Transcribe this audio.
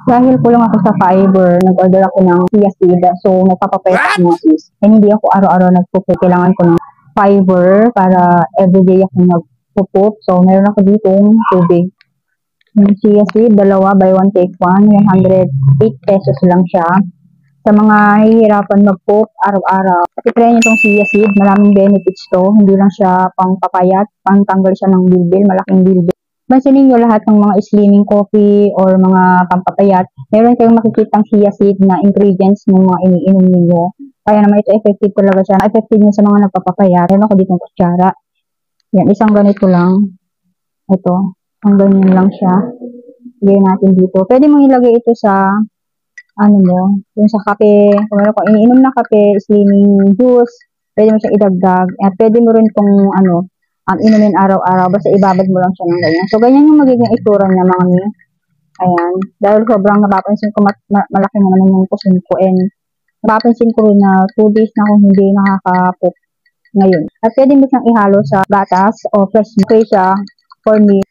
Dahil kulang ako sa fiber, nag-order ako ng chia seed. So, nagpapapayat ako mga sis. And hindi ako araw-araw nagpupo. Kailangan ko ng fiber para everyday ako nagpupo. So, meron ako ditong tubig. Yung chia seed, dalawa, buy one take one. 108 pesos lang siya. Sa mga nahihirapan mag-poop araw-araw, try niyo itong chia seed. Maraming benefits to. Hindi lang siya pang papayat, pang tanggal siya ng bilbil, malaking bilbil. Pansinin niyo lahat ng mga slimming coffee or mga pampapayat, meron kayong makikitang chia seed na ingredients ng mga iniinom ninyo. Kaya naman ito effective talaga siya. Effective niya sa mga nagpapapayat. Meron ako ditong kutsara. Yan, isang ganito lang. Ito, ang ganyan lang siya. Ilagay natin dito. Pwede mong ilagay ito sa yung sa kape, kung meron ko iniinom na kape, slimming juice, pwede mo siya idagdag, at pwede mo rin itong inumin araw-araw, basta ibabad mo lang siya ng ganyan. So, ganyan yung magiging itsura niya, mga mi. Ayan. Dahil sobrang napapansin ko, malaki na naman yung pusin ko, and napapansin ko rin na 2 days na akong hindi nakaka-poop ngayon. At pwede mo siyang ihalo sa gatas o fresh siya for me.